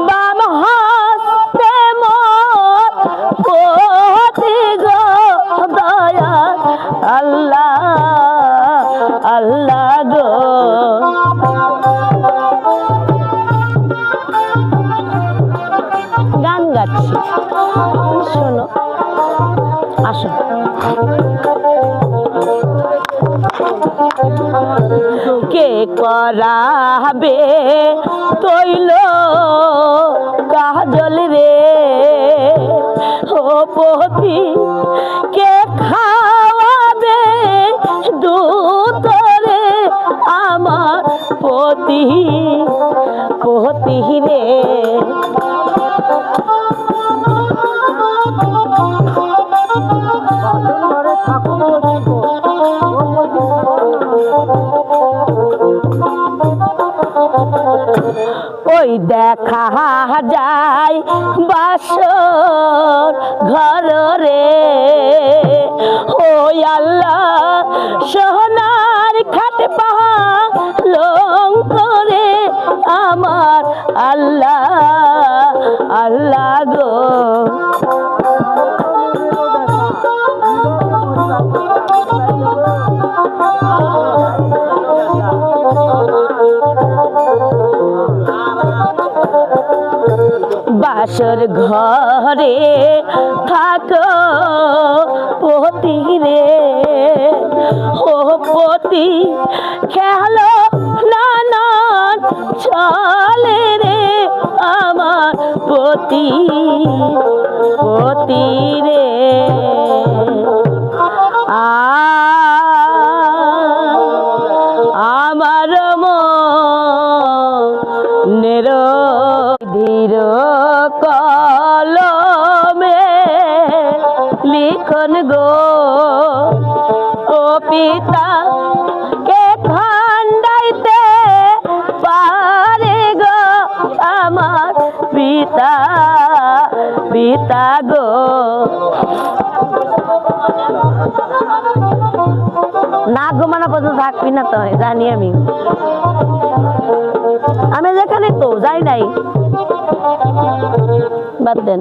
বাম হস্তে মোর পতি গো দয়া আল্লাহ আল্লাহ গো। গান গাচ্ছি, শোনো, আসো। কে করাবে তৈল কাজল রে ও পতি, কে খাওয়াবে দুধ রে আমার পতি পতি রে। ওই দেখা যায় বাসর ঘর রে ওই আল্লাহ সোনার খাট পালঙ্ক রে আমার আল্লাহ আল্লাহ গো। বাসর ঘরে থাকো পতি রে ও পতি, খেলো নানান চলে রে আমার পতি পতি রে। আমার মনের ধীর কলমে লিখন গো ও পিতা, কে খণ্ডাইতে পারে গো আমার পিতা পিতা গো। না ঘুমানো পর্যন্ত থাকবি না তো জানি আমি, আমি যেখানে তো যাই নাই, বাদ দেন।